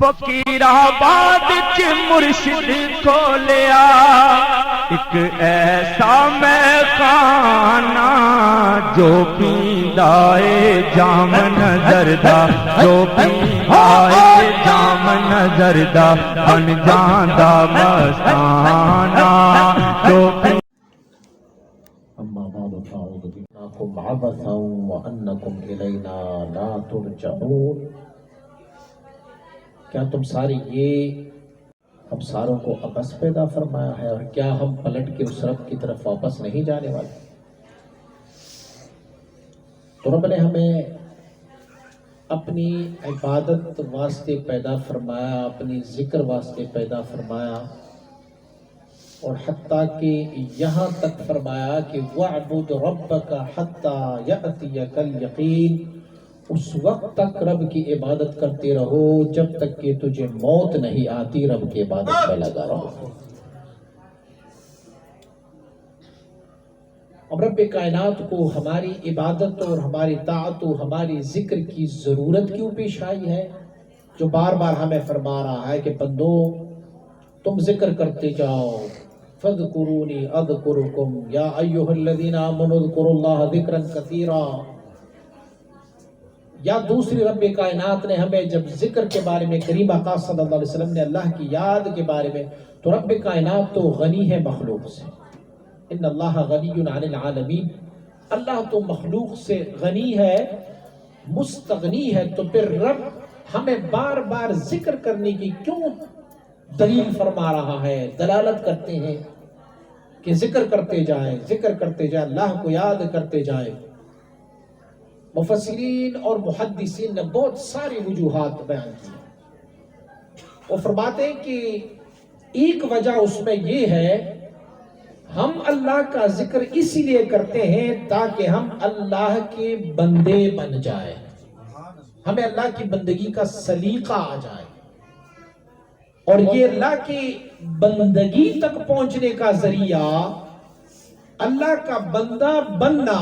فقیر آباد چ مرشد کھولیا ایک ایسا میں خانہ جو پیندا اے جام نظر دا، جو پیندا اے جام نظر دا، بن جاندا مستانہ جو اما بعد فاعوذ باللہ عبثا وانکم الینا لا ترجعون۔ کیا تم سارے یہ ہم ساروں کو عبث پیدا فرمایا ہے، اور کیا ہم پلٹ کے اس رب کی طرف واپس نہیں جانے والے؟ تو رب نے ہمیں اپنی عبادت واسطے پیدا فرمایا، اپنی ذکر واسطے پیدا فرمایا، اور حتیٰ کہ یہاں تک فرمایا کہ وَاعْبُدْ رَبَّكَ حَتَّى يَأْتِيَكَ الْيَقِينُ، اس وقت تک رب کی عبادت کرتے رہو جب تک کہ تجھے موت نہیں آتی، رب کی عبادت میں لگا رہو۔ اب رب کائنات کو ہماری عبادت اور ہماری طاعت و ہماری ذکر کی ضرورت کیوں پیش آئی ہے، جو بار بار ہمیں فرما رہا ہے کہ بندو تم ذکر کرتے جاؤ، فَاذْكُرُونِي أَذْكُرُكُمْ یا ایھا الذین آمنوا اذکروا اللہ ذکرا کثیرا۔ یا دوسری رب کائنات نے ہمیں جب ذکر کے بارے میں، کریم آقا صلی اللہ علیہ وسلم نے اللہ کی یاد کے بارے میں، تو رب کائنات تو غنی ہے مخلوق سے، ان اللہ غنی عن العالمین، اللہ تو مخلوق سے غنی ہے، مستغنی ہے، تو پھر رب ہمیں بار بار ذکر کرنے کی کیوں دلیل فرما رہا ہے، دلالت کرتے ہیں کہ ذکر کرتے جائیں، ذکر کرتے جائیں، اللہ کو یاد کرتے جائیں۔ مفسرین اور محدثین نے بہت ساری وجوہات بیان کی، وہ فرماتے ہیں کہ ایک وجہ اس میں یہ ہے، ہم اللہ کا ذکر اسی لیے کرتے ہیں تاکہ ہم اللہ کے بندے بن جائیں، ہمیں اللہ کی بندگی کا سلیقہ آ جائے، اور یہ اللہ کی بندگی تک پہنچنے کا ذریعہ، اللہ کا بندہ بننا،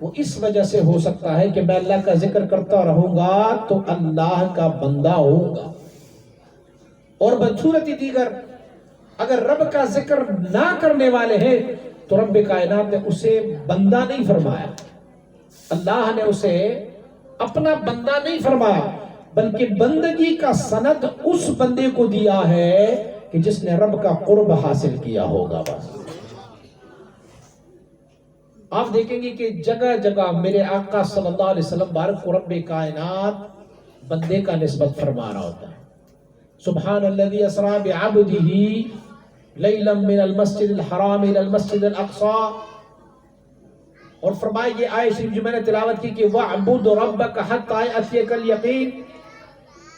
وہ اس وجہ سے ہو سکتا ہے کہ میں اللہ کا ذکر کرتا رہوں گا تو اللہ کا بندہ ہوں گا۔ اور بصورت دیگر اگر رب کا ذکر نہ کرنے والے ہیں تو رب کائنات نے اسے بندہ نہیں فرمایا، اللہ نے اسے اپنا بندہ نہیں فرمایا، بلکہ بندگی کا سند اس بندے کو دیا ہے کہ جس نے رب کا قرب حاصل کیا ہوگا۔ بس آپ دیکھیں گے کہ جگہ جگہ میرے آقا صلی اللہ علیہ وسلم بارک کو رب کائنات بندے کا نسبت فرما رہا ہوتا ہے۔ سبحان الذی اسریٰ بعبدہ لیلا من المسجد الحرام الى المسجد الاقصی، اور فرمایا یہ آیت شریف جو میں نے تلاوت کی کہ وَاعْبُدْ رَبَّكَ حَتَّى يَأْتِيَكَ الْيَقِينُ،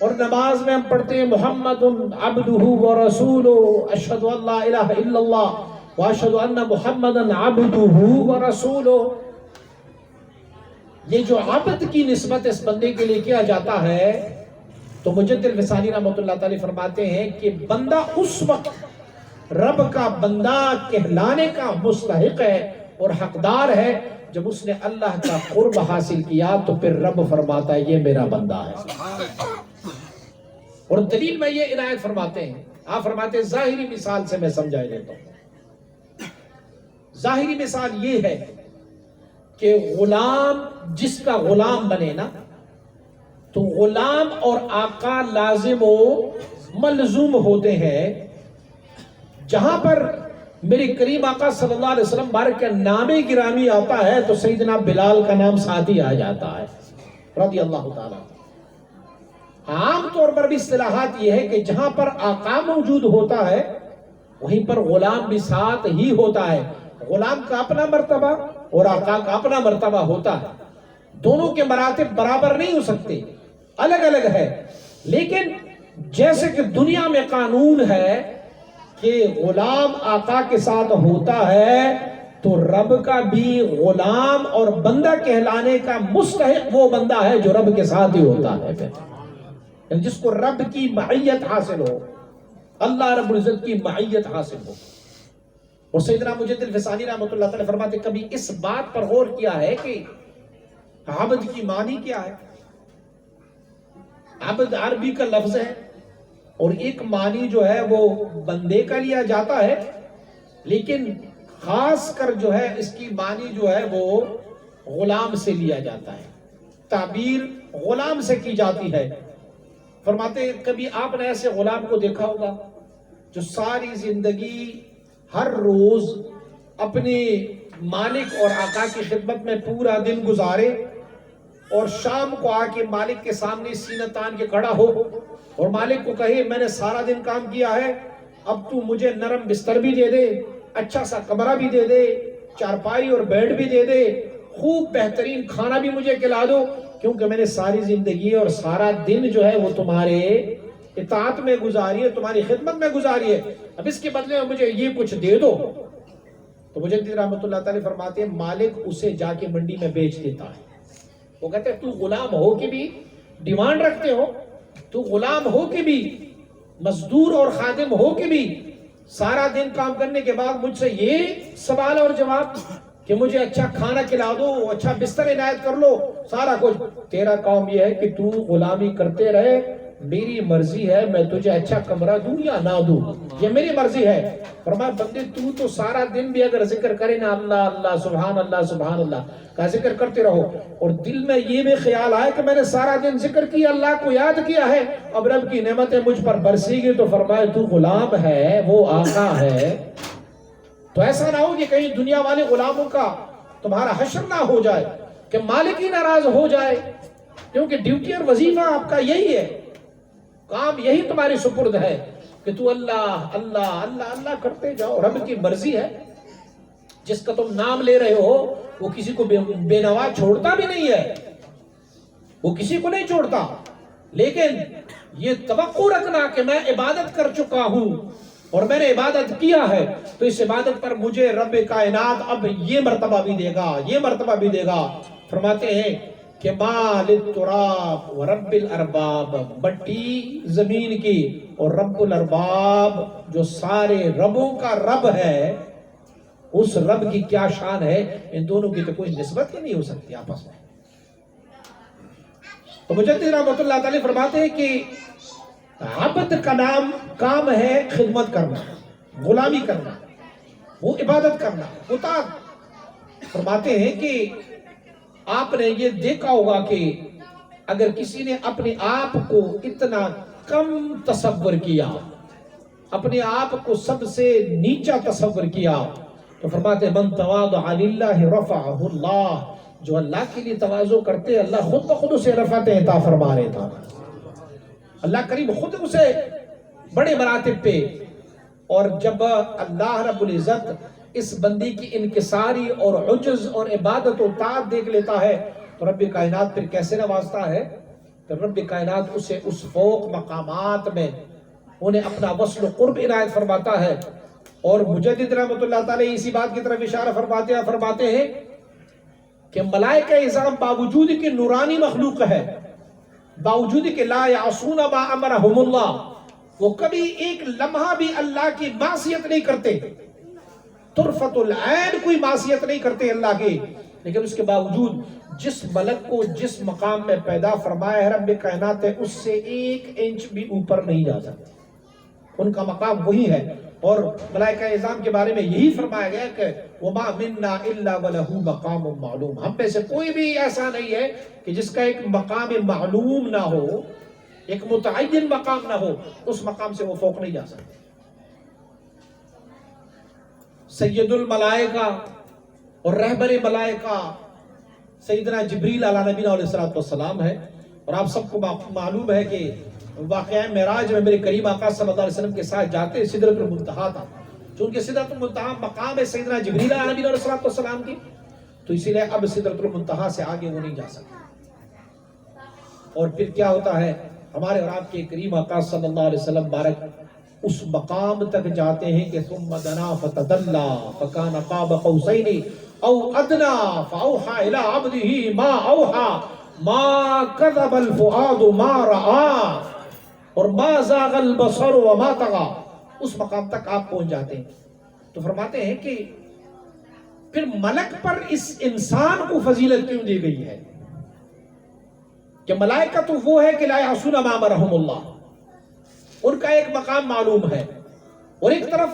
اور نماز میں ہم پڑھتے ہیں محمد عبدہ ورسولہ، اشہد ان لا الہ الا اللہ واشہد ان محمدًا عبدہ ورسولہ۔ یہ جو عبد کی نسبت اس بندے کے لیے کیا جاتا ہے، تو مجد الفسانی رحمۃ اللہ تعالی فرماتے ہیں کہ بندہ اس وقت رب کا بندہ کہلانے کا مستحق ہے اور حقدار ہے جب اس نے اللہ کا قرب حاصل کیا، تو پھر رب فرماتا ہے یہ میرا بندہ ہے۔ اور دلیل میں یہ عنایت فرماتے ہیں، آپ فرماتے ہیں ظاہری مثال سے میں سمجھا دیتا ہوں۔ ظاہری مثال یہ ہے کہ غلام جس کا غلام بنے نا، تو غلام اور آقا لازم و ملزوم ہوتے ہیں۔ جہاں پر میرے کریم آقا صلی اللہ علیہ وسلم بارک کا نام گرامی آتا ہے تو سیدنا بلال کا نام ساتھ ہی آ جاتا ہے رضی اللہ تعالیٰ۔ عام طور پر بھی اصطلاحات یہ ہے کہ جہاں پر آقا موجود ہوتا ہے وہیں پر غلام بھی ساتھ ہی ہوتا ہے۔ غلام کا اپنا مرتبہ اور آقا کا اپنا مرتبہ ہوتا ہے، دونوں کے مراتب برابر نہیں ہو سکتے، الگ الگ ہے۔ لیکن جیسے کہ دنیا میں قانون ہے کہ غلام آقا کے ساتھ ہوتا ہے، تو رب کا بھی غلام اور بندہ کہلانے کا مستحق وہ بندہ ہے جو رب کے ساتھ ہی ہوتا ہے، یعنی جس کو رب کی معیت حاصل ہو، اللہ رب العزت کی معیت حاصل ہو۔ اور سیدنا مجد الفسانی رحمۃ اللہ تعالی فرماتے کبھی اس بات پر غور کیا ہے کہ عبد کی معنی کیا ہے؟ عبد عربی کا لفظ ہے، اور ایک معنی جو ہے وہ بندے کا لیا جاتا ہے، لیکن خاص کر جو ہے اس کی معنی جو ہے وہ غلام سے لیا جاتا ہے، تعبیر غلام سے کی جاتی ہے۔ فرماتے ہیں کبھی آپ نے ایسے غلام کو دیکھا ہوگا جو ساری زندگی ہر روز اپنے مالک اور آقا کی خدمت میں پورا دن گزارے اور شام کو آ کے مالک کے سامنے سینہ تان کے کھڑا ہو اور مالک کو کہے میں نے سارا دن کام کیا ہے، اب تو مجھے نرم بستر بھی دے دے، اچھا سا کمرہ بھی دے دے، چارپائی اور بیڈ بھی دے دے، خوب بہترین کھانا بھی مجھے کھلا دو، کیونکہ میں نے ساری زندگی اور سارا دن جو ہے وہ تمہارے اطاعت میں گزاری ہے، تمہاری خدمت میں گزاری ہے، اب اس کے بدلے میں مجھے یہ کچھ دے دو۔ تو مجدد رحمۃ اللہ تعالی فرماتے ہیں مالک اسے جا کے منڈی میں بیچ دیتا ہے۔ وہ کہتے ہیں تو غلام ہو کے بھی ڈیمانڈ رکھتے ہو، تو غلام ہو کے بھی، مزدور اور خادم ہو کے بھی سارا دن کام کرنے کے بعد مجھ سے یہ سوال اور جواب کہ مجھے اچھا کھانا کھلا دو، اچھا بستر عنایت کر لو، سارا کچھ۔ تیرا کام یہ ہے کہ تو غلامی کرتے رہے، میری مرضی ہے میں تجھے اچھا کمرہ دوں یا نہ دوں، یہ میری مرضی ہے۔ فرمایا بندے تو سارا دن بھی اگر ذکر کرے نا اللہ اللہ سبحان اللہ کا ذکر کرتے رہو اور دل میں یہ بھی خیال آئے کہ میں نے سارا دن ذکر کیا، اللہ کو یاد کیا ہے، اب رب کی نعمتیں مجھ پر برسی گی، تو فرمایا تو غلام ہے وہ آقا ہے۔ تو ایسا نہ ہو کہ کہیں دنیا والے غلاموں کا تمہارا حشر نہ ہو جائے، کہ مالک ہی ناراض ہو جائے، کیونکہ ڈیوٹی اور وظیفہ آپ کا یہی ہے، کام یہی تمہاری سپرد ہے کہ تو اللہ اللہ اللہ اللہ کرتے جاؤ۔ رب کی مرضی ہے، جس کا تم نام لے رہے ہو وہ کسی کو بے نوا چھوڑتا بھی نہیں ہے، وہ کسی کو نہیں چھوڑتا، لیکن یہ توقع رکھنا کہ میں عبادت کر چکا ہوں اور میں نے عبادت کیا ہے، تو اس عبادت پر مجھے رب کائنات اب یہ مرتبہ بھی دے گا، یہ مرتبہ بھی دے گا۔ فرماتے ہیں کہ مال التراب و رب الارباب، مٹی زمین کی اور رب الارباب جو سارے ربوں کا رب ہے، اس رب کی کیا شان ہے، ان دونوں کی تو کوئی نسبت ہی نہیں ہو سکتی آپس میں۔ تو مجدد رحمۃ اللہ تعالی فرماتے ہیں کہ عبد کا نام کام ہے خدمت کرنا، غلامی کرنا، وہ عبادت کرنا، اطاعت۔ فرماتے ہیں کہ آپ نے یہ دیکھا ہوگا کہ اگر کسی نے اپنے آپ کو اتنا کم تصور کیا، اپنے آپ کو سب سے نیچا تصور کیا، تو فرماتے ہیں من تواضع للہ رفعہ اللہ، جو اللہ کے لیے تواضع کرتے اللہ خود بخود اسے رفعت عطا فرما لیتا۔ اللہ کریم خود اسے بڑے مراتب پہ، اور جب اللہ رب العزت اس بندی کی انکساری اور عجز اور عبادت و طاعت دیکھ لیتا ہے تو رب کائنات پھر کیسے نوازتا ہے، تو رب کائنات اسے اس فوق مقامات میں انہیں اپنا وصل و قرب عنایت فرماتا ہے۔ اور مجدد رحمۃ اللہ تعالی اسی بات کی طرف اشارہ فرماتے ہیں کہ ملائکہ اعظام باوجود کہ نورانی مخلوق ہے، باوجود کہ لا یعصون ما امرہم اللہ، وہ کبھی ایک لمحہ بھی اللہ کی معصیت نہیں کرتے، طرفت العین کوئی معصیت نہیں کرتے اللہ کی، لیکن اس کے باوجود جس ملک کو جس مقام میں پیدا فرمایا ہے رب کائنات ہے، اس سے 1 انچ بھی اوپر نہیں جا سکتے، ان کا مقام وہی ہے۔ اور ملائکہ اعظام کے بارے میں یہی فرمایا گیا کہ وَمَا مِنَّا إِلَّا وَلَهُ مَقَامٌ مَعْلُوم، ہم میں سے کوئی بھی ایسا نہیں ہے کہ جس کا ایک مقام معلوم نہ ہو، ایک متعین مقام نہ ہو، اس مقام سے وہ فوق نہیں جا سکتے۔ سید الملائکہ اور رہبر ملائکہ سیدنا جبریل علیہ نبینا علیہ السلام ہے، اور آپ سب کو معلوم ہے کہ واقعہ معراج میں میرے کریم آقا صلی اللہ علیہ وسلم کے ساتھ جاتے سدرۃ المنتہا تھا، چونکہ سدرۃ المنتہا مقام ہے سیدنا جبریل علیہ نبینا علیہ السلام کی، تو اسی لیے اب سدرۃ المنتہا سے آگے وہ نہیں جا سکتے۔ اور پھر کیا ہوتا ہے، ہمارے اور آپ کے کریم آقا صلی اللہ علیہ وسلم بارک اس مقام تک جاتے ہیں کہ ثم دنا فتدلا فکان قاب قوسین او ادنا فاوحى الى عبده ما اوحى ما كذب الفؤاد ما رأى اور ما زاغ البصر وما طغى، اس مقام تک آپ پہنچ جاتے ہیں۔ تو فرماتے ہیں کہ پھر ملک پر اس انسان کو فضیلت کیوں دی گئی ہے کہ ملائکہ تو وہ ہے کہ لا یعصون ما امرہم اللہ، ان کا ایک مقام معلوم ہے، اور ایک طرف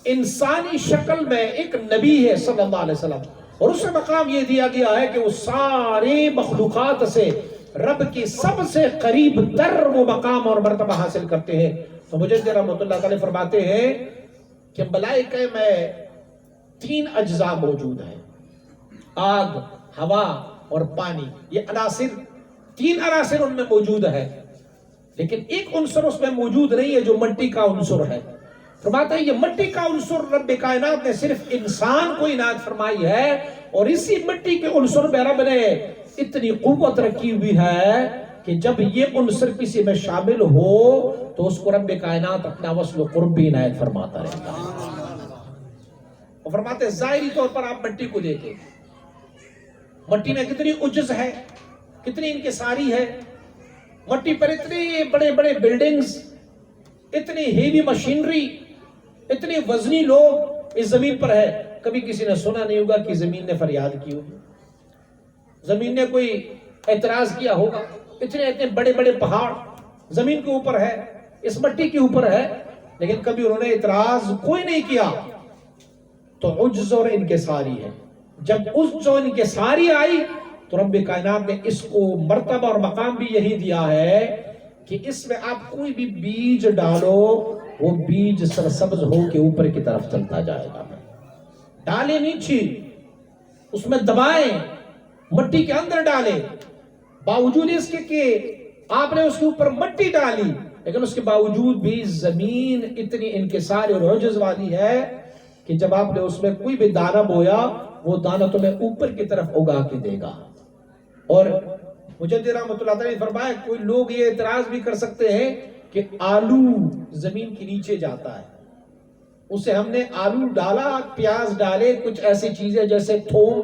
انسانی شکل میں ایک نبی ہے صلی اللہ علیہ وسلم، اور اسے مقام یہ دیا گیا ہے کہ وہ سارے مخلوقات سے رب کی سب سے قریب تر وہ مقام اور مرتبہ حاصل کرتے ہیں۔ تو مجدد رحمۃ اللہ تعالی فرماتے ہیں کہ ملائکہ میں 3 اجزاء موجود ہیں، آگ، ہوا اور پانی، یہ عناصر 3 عناصر ان میں موجود ہے، لیکن ایک عنصر اس میں موجود نہیں ہے جو مٹی کا عنصر ہے۔ فرماتا ہے یہ مٹی کا عنصر رب کائنات نے صرف انسان کو عنایت فرمائی ہے، اور اسی مٹی کے عنصر میں رب نے اتنی قوت رکھی ہوئی ہے کہ جب یہ عنصر کسی میں شامل ہو تو اس کو رب کائنات اپنا وصل و قرب بھی عنایت فرماتا رہتا ہے۔ اور فرماتے ہیں ظاہری طور پر آپ مٹی کو دیکھیں، مٹی میں کتنی عجز ہے، کتنی انکساری ہے، مٹی پر اتنے بڑے بڑے بلڈنگز، اتنی ہیوی مشینری، اتنے وزنی لوگ اس زمین پر ہے۔ کبھی کسی نے سنا نہیں ہوگا کہ زمین نے فریاد کی ہوگی، زمین نے کوئی اعتراض کیا ہوگا۔ اتنے بڑے بڑے پہاڑ زمین کے اوپر ہے، اس مٹی کے اوپر ہے، لیکن کبھی انہوں نے اعتراض کوئی نہیں کیا۔ تو عجز اور انکساری ہے، جب عجز اور انکساری آئی تو رب کائنات نے اس کو مرتبہ اور مقام بھی یہی دیا ہے کہ اس میں آپ کوئی بھی بیج ڈالو وہ بیج سرسبز ہو کے اوپر کی طرف چلتا جائے گا۔ ڈالیں نیچے، اس میں دبائیں، مٹی کے اندر ڈالیں، باوجود اس کے کہ آپ نے اس کے اوپر مٹی ڈالی، لیکن اس کے باوجود بھی زمین اتنی انکسار اور عجز والی ہے کہ جب آپ نے اس میں کوئی بھی دانہ بویا وہ دانہ تمہیں اوپر کی طرف اگا کے دے گا۔ اور مجدد رحمۃ اللہ تعالی نے فرمایا کوئی لوگ یہ اعتراض بھی کر سکتے ہیں کہ آلو زمین کے نیچے جاتا ہے، اسے ہم نے آلو ڈالا، پیاز ڈالے، کچھ ایسی چیزیں جیسے تھوم،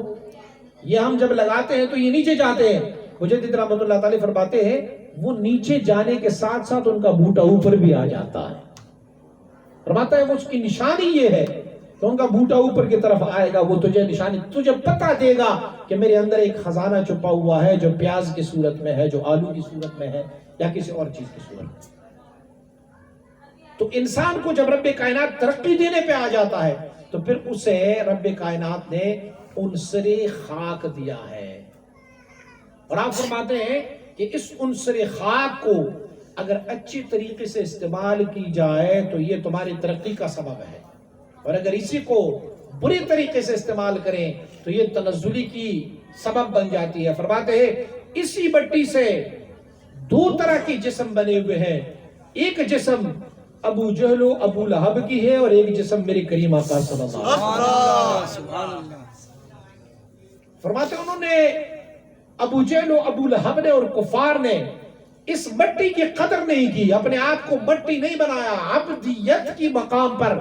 یہ ہم جب لگاتے ہیں تو یہ نیچے جاتے ہیں۔ مجدد رحمۃ اللہ تعالی فرماتے ہیں وہ نیچے جانے کے ساتھ ساتھ ان کا بوٹا اوپر بھی آ جاتا ہے۔ فرماتا ہے وہ اس کی نشانی یہ ہے کہ ان کا بوٹا اوپر کی طرف آئے گا، وہ تجھے نشانی، تجھے پتہ دے گا کہ میرے اندر ایک خزانہ چھپا ہوا ہے جو پیاز کی صورت میں ہے، جو آلو کی صورت میں ہے، یا کسی اور چیز کی صورت میں۔ تو انسان کو جب رب کائنات ترقی دینے پہ آ جاتا ہے تو پھر اسے رب کائنات نے عنصر خاک دیا ہے، اور آپ فرماتے ہیں کہ اس عنصر خاک کو اگر اچھی طریقے سے استعمال کی جائے تو یہ تمہاری ترقی کا سبب ہے، اور اگر اسی کو بری طریقے سے استعمال کریں تو یہ تنزلی کی سبب بن جاتی ہے۔ فرماتے ہیں اسی مٹی سے 2 طرح کی جسم بنے ہوئے ہیں، ایک جسم ابو جہل و ابو لہب کی ہے، اور ایک جسم میری کریم آقا صلی اللہ علیہ وسلم۔ فرماتے انہوں نے ابو جہل و ابو لہب نے اور کفار نے اس مٹی کی قدر نہیں کی، اپنے آپ کو مٹی نہیں بنایا، عبدیت کی مقام پر،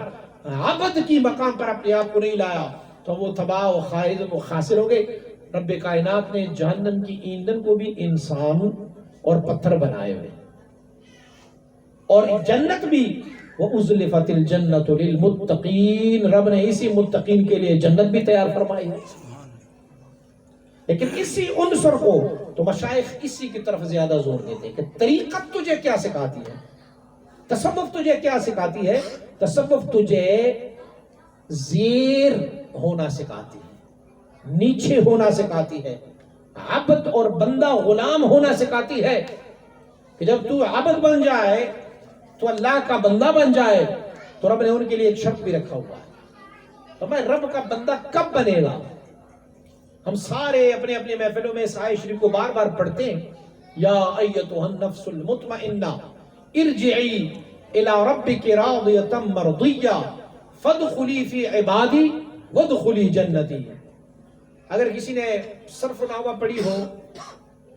عبد کی مقام پر اپنے آپ کو نہیں لایا، تو وہ تباہ و خائر و خاسر ہو گئے۔ رب کائنات نے جہنم کی ایندھن کو بھی انسان اور پتھر بنائے ہوئے، اور جنت بھی وَأُزْلِفَتِ الْجَنَّةُ لِلْمُتَّقِينَ، رب نے اسی متقین کے لیے جنت بھی تیار فرمائی ہے۔ لیکن اسی عنصر کو تو مشائخ اسی کی طرف زیادہ زور دیتے ہیں کہ طریقت تجھے کیا سکھاتی ہے، تصوف تجھے کیا سکھاتی ہے؟ تصوف تجھے زیر ہونا سکھاتی ہے، نیچے ہونا سکھاتی ہے، عبد اور بندہ غلام ہونا سکھاتی ہے، کہ جب تو عبد بن جائے تو اللہ کا بندہ بن جائے تو رب نے ان کے لیے ایک شرط بھی رکھا ہوا ہے۔ تو میں رب کا بندہ کب بنے گا؟ ہم سارے اپنے اپنے محفلوں میں اس آیت شریف کو بار بار پڑھتے ہیں، یا ایتھا النفس المطمئنہ ارجعی الی ربک راضیۃ مرضیہ فادخلی فی عبادی وادخلی جنتی۔ اگر کسی نے صرف نامہ پڑھی ہو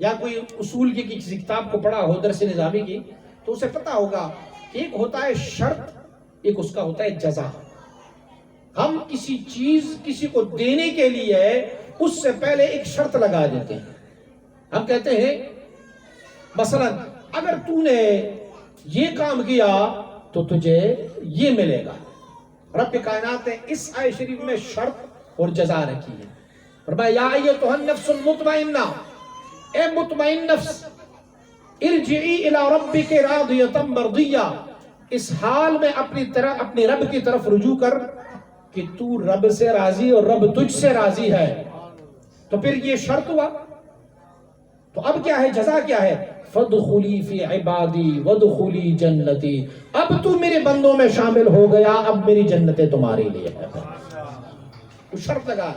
یا کوئی اصول کی کسی کتاب کو پڑھا ہو درس نظامی کی، تو اسے پتہ ہوگا کہ ایک ہوتا ہے شرط، ایک اس کا ہوتا ہے جزا۔ ہم کسی چیز کسی کو دینے کے لیے اس سے پہلے ایک شرط لگا دیتے ہیں۔ ہم کہتے ہیں مثلا اگر تو نے یہ کام کیا تو تجھے یہ ملے گا۔ رب کائنات نے اس آیت شریف میں شرط اور جزا رکھی ہے۔ فرمایا یا ایتھا النفس المطمئنہ، اے مطمئن نفس، ارجعی الی ربک راضیۃ مرضیہ، اس حال میں اپنے رب کی طرف رجوع کر کہ تو رب سے راضی اور رب تجھ سے راضی ہے. تو پھر یہ شرط ہوا. تو اب کیا ہے؟ جزا کیا ہے؟ فادخلی فی عبادی وادخلی جنتی. اب تو میرے بندوں میں شامل ہو گیا، اب میری جنتیں تمہارے لیے ہے. تو شرط لگا.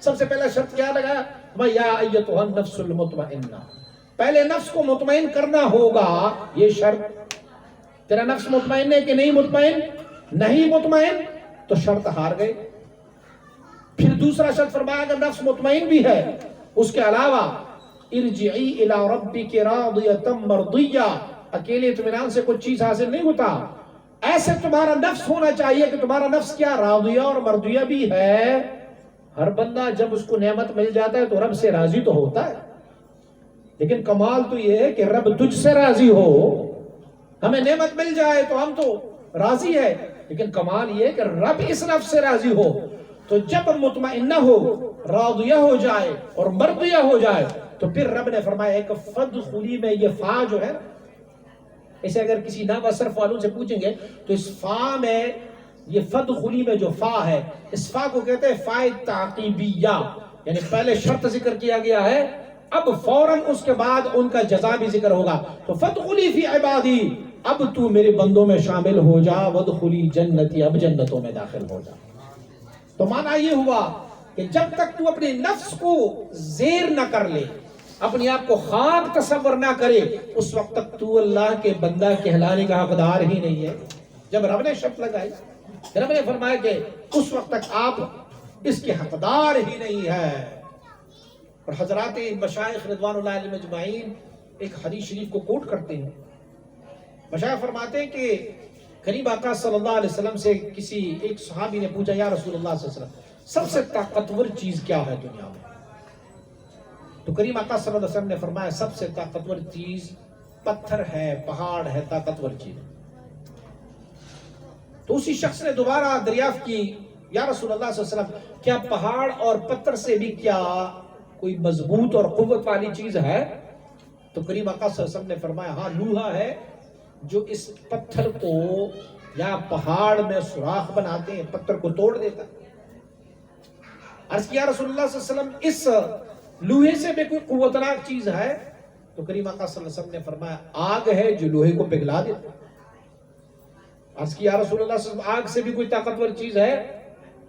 سب سے پہلا شرط کیا لگا؟ یا ایتھا النفس المطمئنہ. پہلے نفس کو مطمئن کرنا ہوگا. یہ شرط. تیرا نفس مطمئن ہے کہ نہیں مطمئن؟ نہیں مطمئن تو شرط ہار گئے. پھر دوسرا شرط فرمایا اگر نفس مطمئن بھی ہے اس کے علاوہ ارجعی الی ربک راضیۃ مرضیہ. اکیلے اطمینان سے کچھ چیز حاصل نہیں ہوتا. ایسے تمہارا نفس ہونا چاہیے کہ تمہارا نفس کیا؟ راضیہ اور مرضیہ بھی ہے. ہر بندہ جب اس کو نعمت مل جاتا ہے تو رب سے راضی تو ہوتا ہے، لیکن کمال تو یہ ہے کہ رب تجھ سے راضی ہو. ہمیں نعمت مل جائے تو ہم تو راضی ہے، لیکن کمال یہ ہے کہ رب اس نفس سے راضی ہو. تو جب مطمئنہ ہو، راضیہ ہو جائے اور مرضیہ ہو جائے تو پھر رب نے فرمایا ایک فادخلی میں یہ فا جو ہے، اسے اگر کسی نحو صرف والوں سے پوچھیں گے تو اس فا میں، یہ فادخلی میں جو فا ہے، اس فا کو کہتے ہیں فا تعقیبیہ. یعنی پہلے شرط ذکر کیا گیا ہے، اب فوراً اس کے بعد ان کا جزا بھی ذکر ہوگا. تو فادخلی فی عبادی، اب تو میرے بندوں میں شامل ہو جا. وادخلی جنتی، اب جنتوں میں داخل ہو جا. تو معنی یہ ہوا کہ جب تک تو اپنے نفس کو زیر نہ کر لے، اپنے آپ کو خاک تصور نہ کرے، اس وقت تک تو اللہ کے بندہ کہلانے کا حقدار ہی نہیں ہے. جب رب نے شرط لگائی، رب نے فرمایا کہ اس وقت تک آپ اس کے حقدار ہی نہیں ہے. اور حضرات مشائخ رضوان اللہ علیہم اجمعین ایک حدیث شریف کو کوٹ کرتے ہیں. مشائخ فرماتے ہیں کہ کریم آقا صلی اللہ علیہ وسلم سے کسی ایک صحابی نے پوچھا یا رسول اللہ صلی اللہ علیہ وسلم سب سے طاقتور چیز کیا ہے دنیا میں؟ تو کریم آقا صلی اللہ علیہ وسلم نے فرمایا سب سے طاقتور چیز پتھر ہے، پہاڑ ہے، طاقتور چیز. تو اسی شخص نے دوبارہ دریافت کی یا رسول اللہ صلی اللہ علیہ وسلم کیا پہاڑ اور پتھر سے بھی کیا کوئی مضبوط اور قوت والی چیز ہے؟ تو کریم آقا صلی اللہ علیہ وسلم نے فرمایا ہاں، لوہا ہے جو اس پتھر کو یا پہاڑ میں سوراخ بناتے ہیں، پتھر کو توڑ دیتا. عرض کیا رسول اللہ صلی اللہ علیہ وسلم اس لوہے سے بھی کوئی قوتناک چیز ہے؟ تو کریم آقا صلی اللہ علیہ وسلم نے فرمایا آگ ہے جو لوہے کو پگھلا دیتا. عرض کیا رسول اللہ صلی اللہ علیہ وسلم آگ سے بھی کوئی طاقتور چیز ہے؟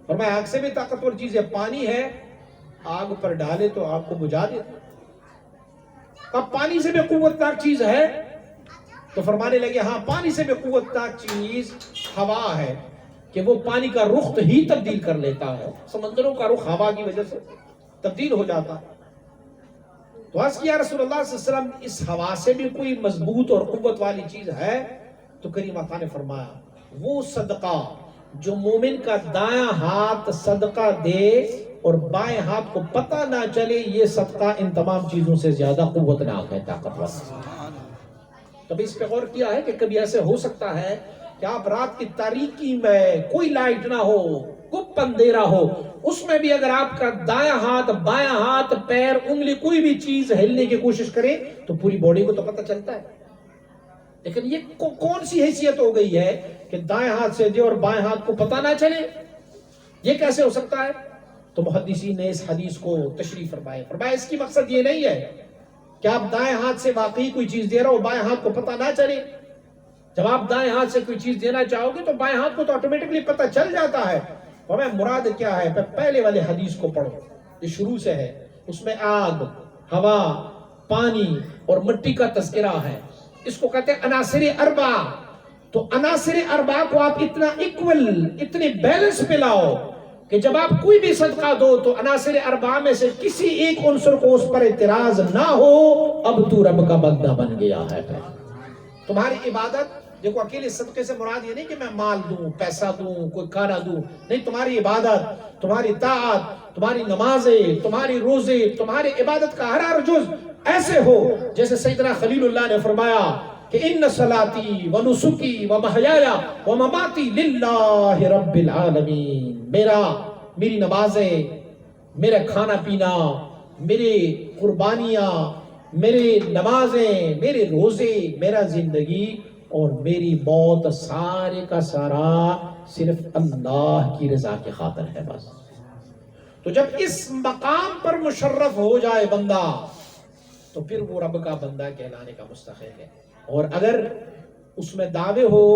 فرمایا آگ سے بھی طاقتور چیز ہے، پانی ہے، آگ پر ڈالے تو آگ کو بجھا دیتا. اب پانی سے بھی قوتناک چیز ہے؟ تو فرمانے لگے ہاں، پانی سے بھی قوتناک چیز ہوا ہے کہ وہ پانی کا رخ ہی تبدیل کر لیتا ہے. سمندروں کا رخ ہوا کی وجہ سے تبدیل ہو جاتا ہے. تو عرض کیا رسول اللہ صلی اللہ علیہ وسلم اس ہوا سے بھی کوئی مضبوط اور قوت والی چیز ہے؟ تو کریم آقا نے فرمایا وہ صدقہ جو مومن کا دایاں ہاتھ صدقہ دے اور بائیں ہاتھ کو پتہ نہ چلے، یہ صدقہ ان تمام چیزوں سے زیادہ قوتناک ہے، طاقتور. کبھی اس پہ غور کیا ہے کہ کبھی ایسے ہو سکتا ہے کہ آپ رات کی تاریکی میں کوئی لائٹ نہ ہو، گپ اندھیرا ہو، اس میں بھی اگر آپ کا دایاں ہاتھ، بایاں ہاتھ، پیر، انگلی، کوئی بھی چیز ہلنے کی کوشش کرے تو پوری باڈی کو تو پتہ چلتا ہے. لیکن یہ کون سی حیثیت ہو گئی ہے کہ دائیں ہاتھ سے دے اور بائیں ہاتھ کو پتہ نہ چلے؟ یہ کیسے ہو سکتا ہے؟ تو محدثین نے اس حدیث کو تشریح فرمایا اس کی مقصد یہ نہیں ہے کہ آپ دائیں ہاتھ سے واقعی کوئی چیز دے رہا ہو، بائیں ہاتھ کو پتہ نہ چلے. جب آپ دائیں ہاتھ سے کوئی چیز دینا چاہو گے تو بائیں ہاتھ کو تو آٹومیٹکلی پتہ چل جاتا ہے. ہمیں مراد کیا ہے؟ پہلے والے حدیث کو پڑھو، یہ شروع سے ہے، اس میں آگ، ہوا، پانی اور مٹی کا تذکرہ ہے. اس کو کہتے ہیں عناصر اربع. تو عناصر اربع کو آپ اتنا ایکول، اتنے بیلنس پہ لاؤ کہ جب آپ کوئی بھی صدقہ دو تو عناصر اربع میں سے کسی ایک عنصر کو اس پر اعتراض نہ ہو. اب تو رب کا بندہ بن گیا ہے. تمہاری عبادت دیکھو، اکیلے صدقے سے مراد یہ نہیں کہ میں مال دوں، پیسہ دوں، کوئی کھانا دوں، نہیں. تمہاری عبادت، تمہاری طاعت، تمہاری نمازیں، تمہاری روزے، تمہاری عبادت کا ہر جز ایسے ہو جیسے سیدنا خلیل اللہ نے فرمایا کہ ان صلاتی و نسکی و محیایا و مماتی للہ رب العالمین. میری نمازیں، میرا کھانا پینا، میری قربانیاں، میری نمازیں، میرے روزے، میرا زندگی اور میری موت سارے کا سارا صرف اللہ کی رضا کی خاطر ہے بس. تو جب اس مقام پر مشرف ہو جائے بندہ تو پھر وہ رب کا بندہ کہلانے کا مستحق ہے. اور اگر اس میں دعوے ہو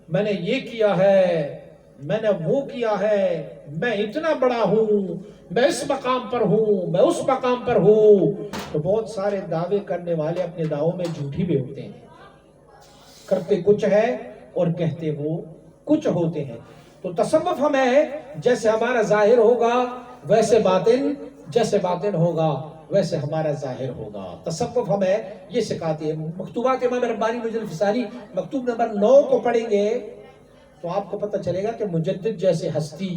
میں نے یہ کیا ہے، میں نے وہ کیا ہے، میں اتنا بڑا ہوں، میں اس مقام پر ہوں، میں اس مقام پر ہوں، تو بہت سارے دعوے کرنے والے اپنے دعووں میں جھوٹی بھی ہوتے ہیں. کرتے کچھ ہے اور کہتے وہ کچھ ہوتے ہیں. تو تصوف ہمیں جیسے ہمارا ظاہر ہوگا ویسے باطن، جیسے باطن ہوگا ویسے ہمارا ظاہر ہوگا. تصوف ہمیں یہ سکھاتی ہے. مکتوبات امام ربانی مجد الفساری مکتوب نمبر 9 کو پڑھیں گے تو آپ کو پتہ چلے گا کہ مجدد جیسے ہستی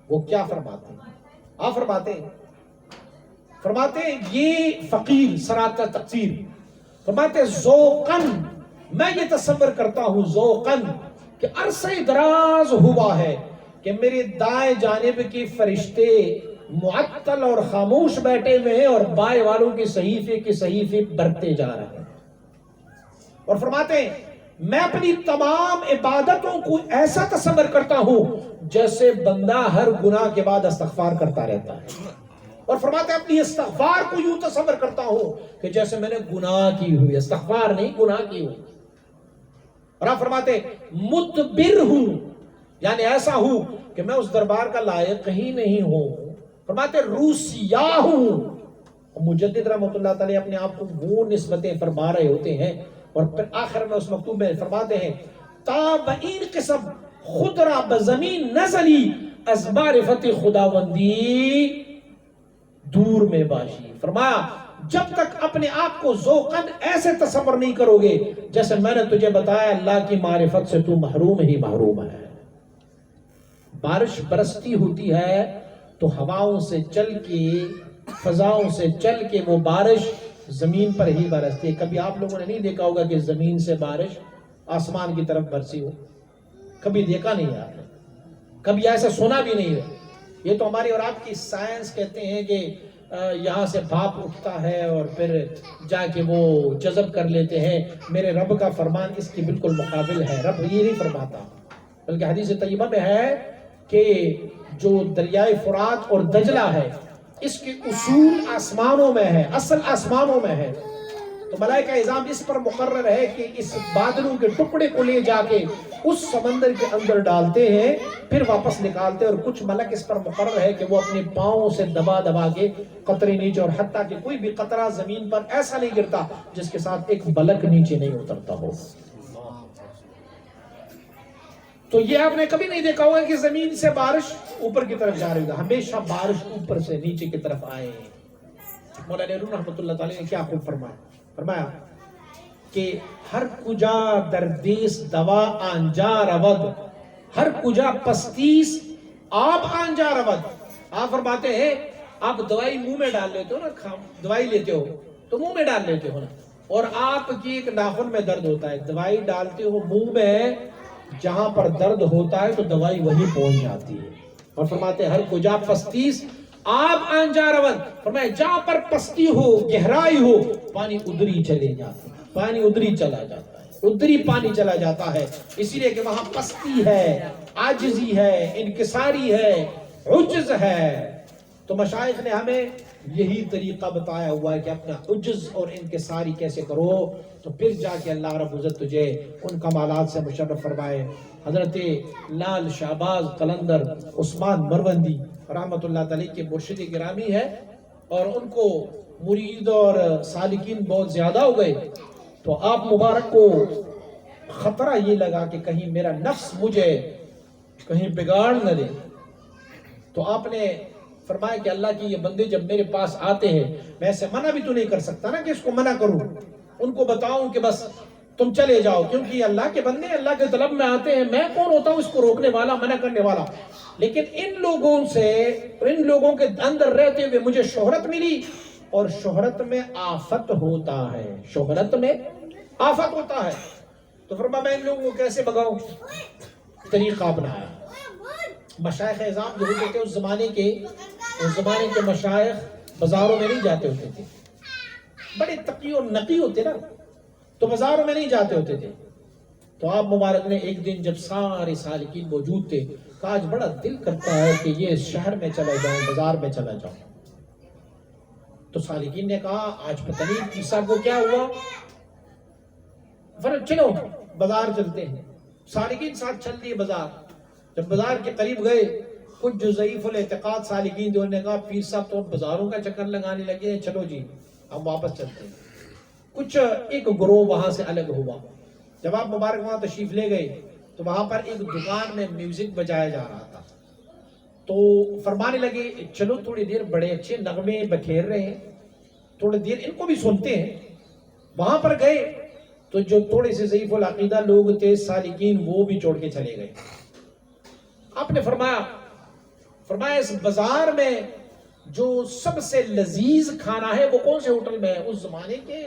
وہ کیا فرماتے ہیں. آپ فرماتے ہیں یہ فقیر سرات تقصیر فرماتے ذوقن، میں یہ تصور کرتا ہوں ذوقن کہ عرصہ دراز ہوا ہے کہ میرے دائیں جانب کے فرشتے معطل اور خاموش بیٹھے ہوئے ہیں اور بائیں والوں کے صحیفے بڑھتے جا رہے ہیں. اور فرماتے ہیں میں اپنی تمام عبادتوں کو ایسا تصور کرتا ہوں جیسے بندہ ہر گناہ کے بعد استغفار کرتا رہتا ہے. اور فرماتے ہیں اپنی استغفار کو یوں تصور کرتا ہوں کہ جیسے میں نے گناہ کی ہوئی، استغفار نہیں گناہ کی ہوئی. اور آپ فرماتے ہیں مدبر ہوں، یعنی ایسا ہوں کہ میں اس دربار کا لائق ہی نہیں ہوں. فرماتے روسیا ہوں. مجدد رحمۃ اللہ تعالی اپنے آپ کو وہ نسبتیں فرما رہے ہوتے ہیں اور پھر آخر میں اس مکتوب میں فرماتے ہیں تابعین قسم خود را بزمین نزلی از معرفت خداوندی دور میں باشی. فرمایا جب تک اپنے آپ کو ذوقن ایسے تصور نہیں کرو گے جیسے میں نے تجھے بتایا اللہ کی معرفت سے تو محروم ہی محروم ہے. بارش برستی ہوتی ہے تو ہواؤں سے چل کے فضاؤں سے چل کے وہ بارش زمین پر ہی برستی ہے. کبھی آپ لوگوں نے نہیں دیکھا ہوگا کہ زمین سے بارش آسمان کی طرف برسی ہو، کبھی دیکھا نہیں ہے آپ نے، کبھی ایسا سنا بھی نہیں ہے. یہ تو ہماری اور آپ کی سائنس کہتے ہیں کہ یہاں سے بھاپ اٹھتا ہے اور پھر جا کے وہ جذب کر لیتے ہیں. میرے رب کا فرمان اس کی بالکل مقابل ہے. رب یہ نہیں فرماتا، بلکہ حدیث طیبہ میں ہے کہ جو دریائے فرات اور دجلہ ہے اس کے اصول آسمانوں میں ہے، اصل آسمانوں میں ہے. تو ملائکہ اعظام اس پر مقرر ہے کہ اس بادلوں کے ٹکڑے کو لے جا کے اس سمندر کے اندر ڈالتے ہیں پھر واپس نکالتے ہیں. اور کچھ ملک اس پر مقرر ہے کہ وہ اپنے پاؤں سے دبا دبا کے قطرے نیچے، اور حتیٰ کہ کوئی بھی قطرہ زمین پر ایسا نہیں گرتا جس کے ساتھ ایک بلک نیچے نہیں اترتا ہو. تو یہ آپ نے کبھی نہیں دیکھا ہوگا کہ زمین سے بارش اوپر کی طرف جا رہی ہوگا، ہمیشہ بارش اوپر سے نیچے کی طرف آئے. مولانا روم رحمۃ اللہ تعالی نے کیا خوب فرمایا کہ ہر کجا دردیس دوا آنجا رود، ہر کجا پستیس آپ آنجا رود. آپ فرماتے ہیں آپ دوائی منہ میں ڈال لیتے ہو نا، دوائی لیتے ہو تو منہ میں ڈال لیتے ہو نا، اور آپ کی ایک ناخن میں درد ہوتا ہے، دوائی ڈالتے ہو منہ میں، جہاں پر درد ہوتا ہے تو دوائی وہی پہنچ جاتی ہے. اور فرماتے ہیں ہر کجا پستیس آپ آنجا رود. فرمایا جہاں پر پستی ہو، گہرائی ہو، پانی ادھری چلے جاتا ہے، پانی ادھری چلا جاتا ہے، ادھری پانی چلا جاتا ہے. اسی لیے کہ وہاں پستی ہے، عاجزی ہے، انکساری ہے، عجز ہے. تو مشائخ نے ہمیں یہی طریقہ بتایا ہوا ہے کہ اپنا عجز اور انکساری کیسے کرو تو پھر جا کے اللہ رب العزت تجھے ان کمالات سے مشرف فرمائے. حضرت لال شہباز قلندر عثمان مروندی رحمت اللہ تعالی کے مرشد گرامی ہے، اور ان کو مرید اور سالکین بہت زیادہ ہو گئے. تو آپ مبارک کو خطرہ یہ لگا کہ کہیں میرا نفس مجھے کہیں بگاڑ نہ دے. تو آپ نے فرمایا کہ اللہ کی یہ بندے جب میرے پاس آتے ہیں میں ایسے منع بھی تو نہیں کر سکتا نا کہ اس کو منع کروں، ان کو بتاؤں کہ بس تم چلے جاؤ، کیونکہ یہ اللہ کے بندے اللہ کے طلب میں آتے ہیں. میں کون ہوتا ہوں اس کو روکنے والا، منع کرنے والا؟ لیکن ان لوگوں سے، ان لوگوں کے اندر رہتے ہوئے مجھے شہرت ملی، اور شہرت میں آفت ہوتا ہے، شہرت میں آفت ہوتا ہے. تو فرمایا میں ان لوگوں کو کیسے بگاؤں؟ طریقہ اپنایا. مشائخ اعظام جو ہوتے تھے اس زمانے کے مشائخ بازاروں میں نہیں جاتے ہوتے تھے، بڑے تقی اور نقی ہوتے نا، تو بازاروں میں نہیں جاتے ہوتے تھے. تو آپ مبارک نے ایک دن جب سارے سالکین موجود تھے کہا آج بڑا دل کرتا ہے کہ یہ شہر میں چلا جاؤں، بازار میں چلا جاؤں۔ تو سالکین نے کہا آج پتہ نہیں پیر صاحب کو کیا ہوا، چلو بازار چلتے ہیں۔ سالکین ساتھ چل دیے بازار۔ جب بازار کے قریب گئے کچھ جو ضعیف الاعتقاد سالکین تھے انہوں نے کہا پیر صاحب تو بازاروں کا چکر لگانے لگے ہیں، چلو جی ہم واپس چلتے ہیں۔ کچھ ایک گروہ وہاں سے الگ ہوا۔ جب آپ مبارک وہاں تشریف لے گئے تو وہاں پر ایک دکان میں میوزک بجایا جا رہا تھا، تو فرمانے لگے چلو تھوڑی دیر، بڑے اچھے نغمے بکھیر رہے ہیں، تھوڑی دیر ان کو بھی سنتے ہیں۔ وہاں پر گئے تو جو تھوڑے سے ضعیف العقیدہ لوگ تھے سالکین وہ بھی چھوڑ کے چلے گئے۔ آپ نے فرمایا اس بازار میں جو سب سے لذیذ کھانا ہے وہ کون سے ہوٹل میں ہے؟ اس زمانے کے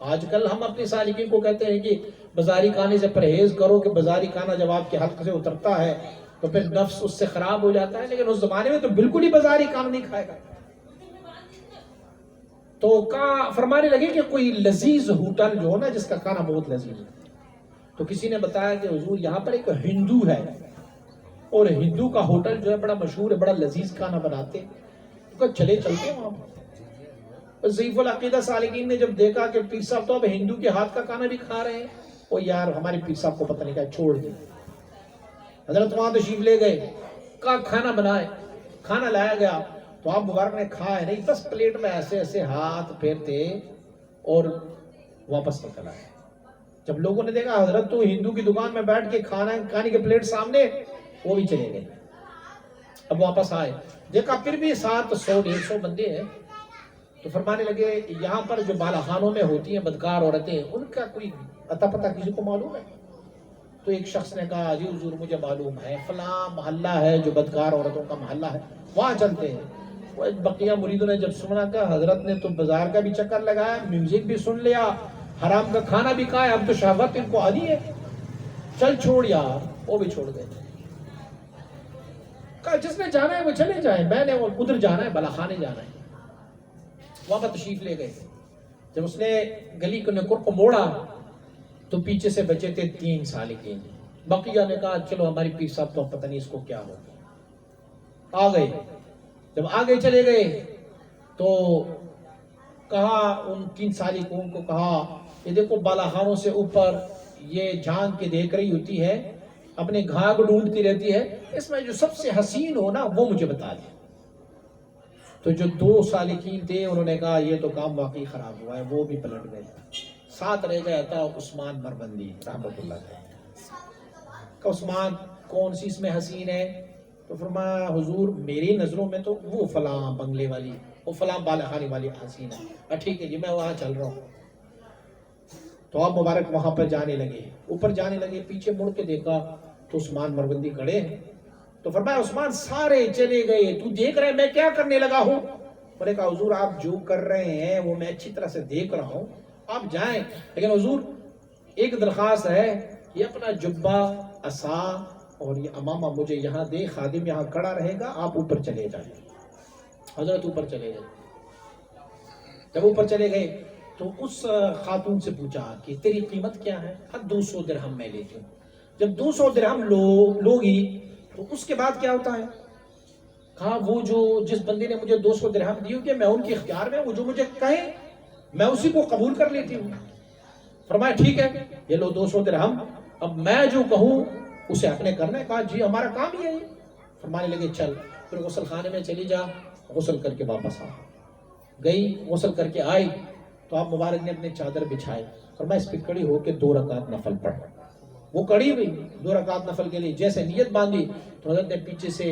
آج کل ہم اپنے سالکین کو کہتے ہیں کہ بازاری کھانے سے پرہیز کرو، کہ بازاری کھانا جب آپ کے حلق سے اترتا ہے تو پھر نفس اس سے خراب ہو جاتا ہے، لیکن اس زمانے میں تو بالکل ہی بازاری کھانا نہیں کھائے گا۔ تو فرمانے لگے کہ کوئی لذیذ ہوٹل جو ہے نا جس کا کھانا بہت لذیذ ہے۔ تو کسی نے بتایا کہ حضور یہاں پر ایک ہندو ہے اور ہندو کا ہوٹل جو ہے بڑا مشہور ہے، بڑا لذیذ کھانا بناتے ہیں، تو چلے چلتے ہیں وہاں پر۔ ضعیف العقیدہ سالکین نے جب دیکھا کہ پیر صاحب تو اب ہندو کے ہاتھ کا کھانا بھی کھا رہے ہیں، وہ یار ہمارے پیر صاحب کو پتہ نہیں کیا، چھوڑ دیں۔ حضرت وہاں تشریف لے گئے، کہا کھانا بنائے، کھانا لایا گیا تو آپ مبارک نے کھایا نہیں، بس پلیٹ میں ایسے ایسے ہاتھ پھیرتے اور واپس نکل آئے۔ جب لوگوں نے دیکھا حضرت تو ہندو کی دکان میں بیٹھ کے کھانے کے پلیٹ سامنے، وہ بھی چلے گئے۔ اب واپس آئے، دیکھا پھر بھی 700-150 بندے ہیں، تو فرمانے لگے یہاں پر جو بالا خانوں میں ہوتی ہیں بدکار عورتیں، ان کا کوئی اتا پتہ کسی کو معلوم ہے؟ تو ایک شخص نے کہا جی حضور مجھے معلوم ہے، فلاں محلہ ہے جو بدکار عورتوں کا محلہ ہے، وہاں چلتے ہیں۔ وہ بقیہ مریدوں نے جب سنا کہ حضرت نے تو بازار کا بھی چکر لگایا، میوزک بھی سن لیا، حرام کا کھانا بھی کھایا، اب تو شہوت ان کو عادی ہے، چل چھوڑ یار، وہ بھی چھوڑ گئے۔ کہا جس نے جانا ہے وہ چلے جائیں، میں نے ادھر جانا ہے، بالا خانے جانا ہے۔ وہاں پر تشریف لے گئے۔ جب اس نے گلی کو نکر کو موڑا تو پیچھے سے بچے تھے 3 سالکین۔ بقیہ نے کہا چلو ہماری پیر صاحب تو پتہ نہیں اس کو کیا ہو گیا۔ آ گئے، جب آگے چلے گئے تو کہا ان 3 سالکوں کو، کہا یہ دیکھو بالا خانوں سے اوپر یہ جھانک کے دیکھ رہی ہوتی ہے، اپنے گھاگ ڈھونڈتی رہتی ہے، اس میں جو سب سے حسین ہو نا وہ مجھے بتا دیں۔ تو جو 2 سالکین تھے انہوں نے کہا یہ تو کام واقعی خراب ہوا ہے، وہ بھی پلٹ گئے۔ ساتھ رہ گیا تھا عثمان مربندی رحمۃ اللہ علیہ۔ کہ عثمان کون سی اس میں حسین ہے؟ تو فرمایا حضور میری نظروں میں تو وہ فلاں بنگلے والی، وہ فلاں بالخانی والی حسین ہے۔ ٹھیک ہے جی میں وہاں چل رہا ہوں۔ تو آپ مبارک وہاں پر جانے لگے، اوپر جانے لگے، پیچھے مڑ کے دیکھا تو عثمان مربندی کھڑے ہیں۔ تو فرمایا عثمان سارے چلے گئے، تو دیکھ رہے میں کیا کرنے لگا ہوں؟ میں نے کہا حضور آپ جو کر رہے ہیں وہ میں اچھی طرح سے دیکھ رہا ہوں، آپ جائیں، لیکن حضور ایک درخواست ہے، یہ اپنا جبہ، عصا اور یہ امامہ مجھے یہاں دے، خادم یہاں کھڑا رہے گا، آپ اوپر چلے جائیں۔ حضرت اوپر چلے گئے۔ جب اوپر چلے گئے تو اس خاتون سے پوچھا کہ تیری قیمت کیا ہے؟ 200 درہم میں لیتی ہوں۔ جب 200 درہم لوگی تو اس کے بعد کیا ہوتا ہے؟ کہا وہ جو جس بندے نے مجھے 200 درہم دی کہ میں ان کے اختیار میں، وہ جو مجھے کہے میں اسی کو قبول کر لیتی ہوں۔ فرمایا ٹھیک ہے یہ لو 200 درہم، اب میں جو کہوں اسے آپ نے کرنا ہے۔ کہا جی ہمارا کام ہی ہے یہ۔ فرمانے لگے چل پھر غسل خانے میں چلی جا، غسل کر کے واپس آ۔ گئی غسل کر کے آئی تو آپ مبارک نے اپنے چادر بچھائے، فرمایا اس پہ کھڑی ہو کے 2 رکعت نفل پڑھ۔ وہ کڑی ہوئی 2 رکعت نفل کے لیے، جیسے نیت باندھی تو حضرت نے پیچھے سے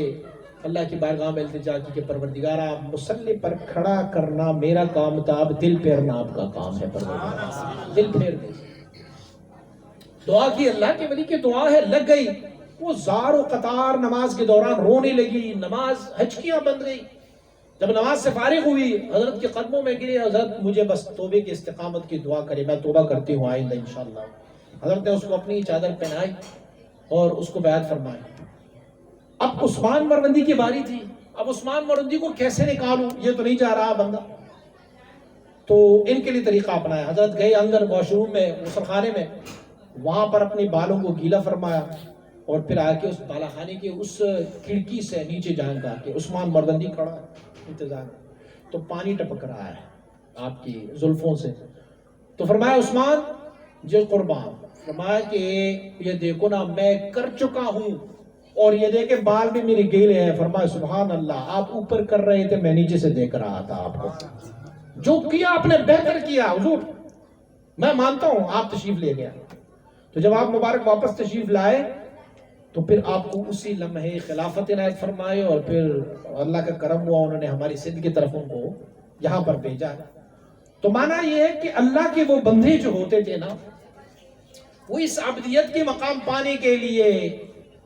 اللہ کی بارگاہ میں التجا کی کہ پروردگارا مصلی پر کھڑا کرنا میرا کام تھا، اب دل پھیرنا آپ کا کام ہے پروردگارا، دل پھیر دے۔ دعا کی، اللہ کے ولی کی دعا ہے، لگ گئی۔ وہ زار و قطار نماز کے دوران رونے لگی، نماز ہچکیاں بن گئی۔ جب نماز سے فارغ ہوئی حضرت کے قدموں میں گری، حضرت مجھے بس توبے کی استقامت کی دعا کرے، میں توبہ کرتی ہوں آئندہ انشاءاللہ۔ حضرت نے اس کو اپنی چادر پہنائی اور اس کو بیعت فرمائی۔ اب عثمان مربندی کی باری تھی، اب عثمان مربندی کو کیسے نکالوں، یہ تو نہیں جا رہا بندہ۔ تو ان کے لیے طریقہ اپنایا، حضرت گئے اندر واش روم میں، غسل خانے میں، وہاں پر اپنے بالوں کو گیلا فرمایا اور پھر آ کے اس بالا خانے کے اس کھڑکی سے نیچے جان کر کے عثمان مردندی کھڑا انتظار، تو پانی ٹپک رہا ہے آپ کی زلفوں سے. تو فرمایا عثمان جو قربان، فرمایا کہ یہ دیکھو نا میں کر چکا ہوں اور یہ دیکھے بال بھی میرے گیلے ہیں. فرمایا سبحان اللہ، آپ اوپر کر رہے تھے میں نیچے سے دیکھ رہا تھا آپ کو. جو کیا آپ نے بہتر کیا حضور، میں مانتا ہوں. آپ تشریف لے گیا. تو جب آپ مبارک واپس تشریف لائے تو پھر آپ کو اسی لمحے خلافت عنایت فرمائے اور پھر اللہ کا کرم ہوا، انہوں نے ہماری سندھ کی طرف ان کو یہاں پر بھیجا. تو معنی یہ ہے کہ اللہ کے وہ بندے جو ہوتے تھے نا، وہ اس عبدیت کے مقام پانے کے لیے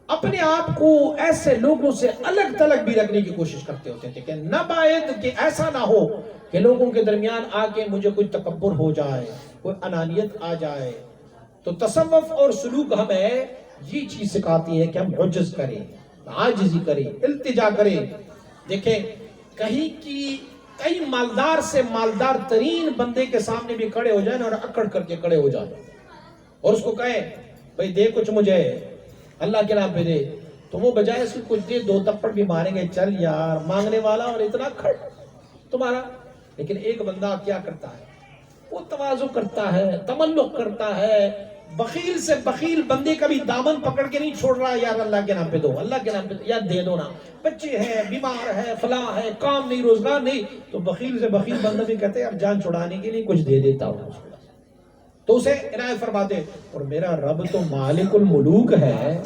اپنے آپ کو ایسے لوگوں سے الگ تلگ بھی رکھنے کی کوشش کرتے ہوتے تھے کہ نہ باید کہ ایسا نہ ہو کہ لوگوں کے درمیان آ کے مجھے کوئی تکبر ہو جائے، کوئی انانیت آ جائے. تو تصوف اور سلوک ہمیں یہ چیز سکھاتی ہے کہ ہم عجز کریں، عاجزی کریں، التجا کریں. دیکھیں کئی مالدار سے مالدار ترین بندے کے سامنے بھی کھڑے ہو جائیں اور اکڑ کر کے کھڑے ہو جائیں اور اس کو کہیں بھئی دے کچھ مجھے اللہ کے نام پہ دے، تو وہ بجائے اس کو کچھ دے دو تپڑ بھی ماریں گے، چل یار مانگنے والا اور اتنا کھڑ تمہارا. لیکن ایک بندہ کیا کرتا ہے، وہ تواضع کرتا ہے، تملق کرتا ہے. بخیل سے بخیل بندے کا بھی دامن پکڑ کے نہیں چھوڑ رہا، یار اللہ کے نام پہ دو، اللہ کے نام پہ یار دے دو نا، بچے ہیں، بیمار ہے، فلاں ہے، کام نہیں، روزگار نہیں. تو بخیل سے بخیل بندہ بھی کہتے ہیں یار جان چھڑانے کے لیے کچھ دے دیتا ہوں، تو اسے عنایت فرماتے. اور میرا رب تو مالک الملوک ہے،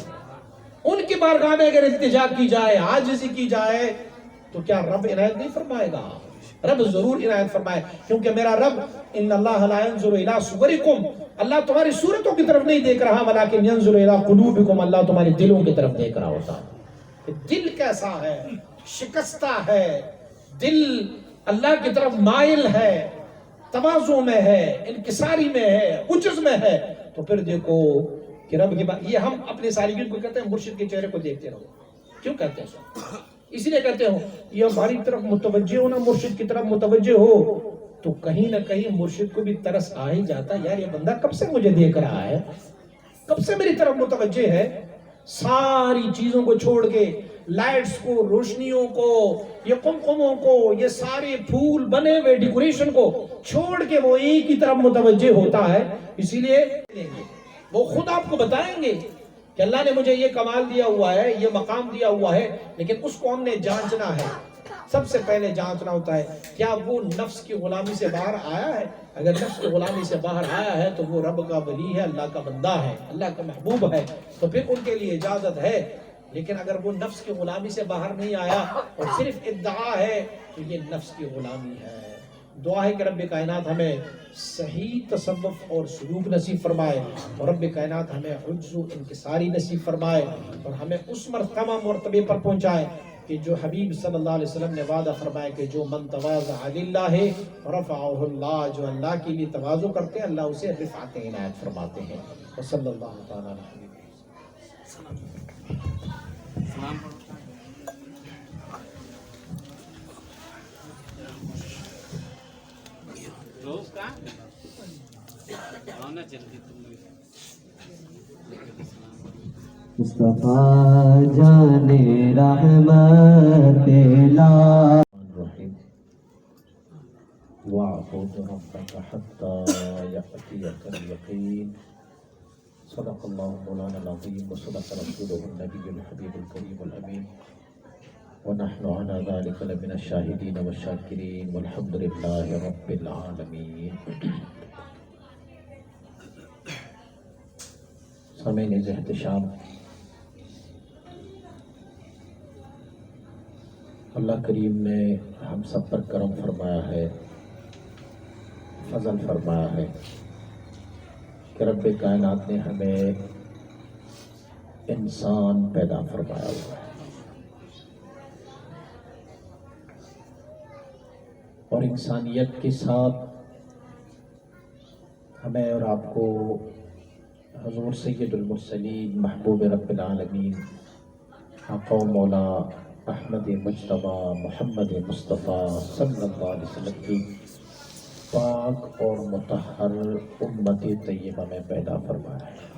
ان کی بارگاہ میں اگر التجا کی جائے، عاجزی کی جائے تو کیا رب عنایت نہیں فرمائے گا؟ رب ضرور عنایت فرمائے، کیونکہ میرا رب ان اللہ لا ينظر الى صورکم، اللہ تمہاری صورتوں کی طرف نہیں دیکھ رہا، ولکن ينظر الى قلوبکم، اللہ تمہارے دلوں کی طرف دیکھ رہا ہوتا ہے. دل کیسا ہے؟ شکستہ ہے دل، اللہ کی طرف مائل ہے، تواضع میں ہے، انکساری میں ہے، عجز میں ہے. تو پھر دیکھو کہ رب کی بات، یہ ہم اپنے سالکین کو کہتے ہیں مرشد کے چہرے کو دیکھتے رہو. کیوں کہتے ہیں؟ اسی لیے کہتے ہو یہ ہماری طرف متوجہ ہو نا، مرشد کی طرف متوجہ ہو تو کہیں نہ کہیں مرشد کو بھی ترس آ ہی جاتا، یار یہ بندہ کب سے مجھے دیکھ رہا ہے، کب سے میری طرف متوجہ ہے. ساری چیزوں کو چھوڑ کے، لائٹس کو، روشنیوں کو، یہ قمقموں کو، یہ سارے پھول بنے ہوئے ڈیکوریشن کو چھوڑ کے وہ ایک ہی طرف متوجہ ہوتا ہے. اسی لیے وہ خود آپ کو بتائیں گے کہ اللہ نے مجھے یہ کمال دیا ہوا ہے، یہ مقام دیا ہوا ہے، لیکن اس کو ہم نے جانچنا ہے. سب سے پہلے جانچنا ہوتا ہے کیا وہ نفس کی غلامی سے باہر آیا ہے. اگر نفس کی غلامی سے باہر آیا ہے تو وہ رب کا ولی ہے، اللہ کا بندہ ہے، اللہ کا محبوب ہے، تو پھر ان کے لیے اجازت ہے. لیکن اگر وہ نفس کی غلامی سے باہر نہیں آیا اور صرف ادعا ہے تو یہ نفس کی غلامی ہے. دعا ہے کہ رب کائنات ہمیں صحیح تصوف اور سلوک نصیب فرمائے، اور رب کائنات ہمیں عجز و انکساری نصیب فرمائے، اور ہمیں اس مرتبے پر پہنچائے کہ جو حبیب صلی اللہ علیہ وسلم نے وعدہ فرمایا کہ جو من تواضع للہ رفعہ اللہ، جو اللہ کے لیے تواضع کرتے ہیں اللہ اسے رفعت عنایت فرماتے ہیں. وصلی اللہ تعالیٰ علیہ مصطفیٰ جان رحمت لا واعبد ربك حتى يأتيك اليقين. صدق الله مولانا العظيم وصدق رسوله النبي الحبيب الكريم الأمين، ونحن على ذلك لمن الشاهدين والشاكرين، والحمد لله رب العالمين. سامعین احتشام، اللہ کریم نے ہم سب پر کرم فرمایا ہے، فضل فرمایا ہے کہ رب کائنات نے ہمیں انسان پیدا فرمایا ہوا ہے، اور انسانیت کے ساتھ ہمیں اور آپ کو حضور سید المرسلین محبوب رب العالمین آقا و مولا احمد مجتبی محمد مصطفیٰ صلی اللہ علیہ وسلم کی پاک اور مطہر امت طیبہ میں پیدا فرمایا ہے.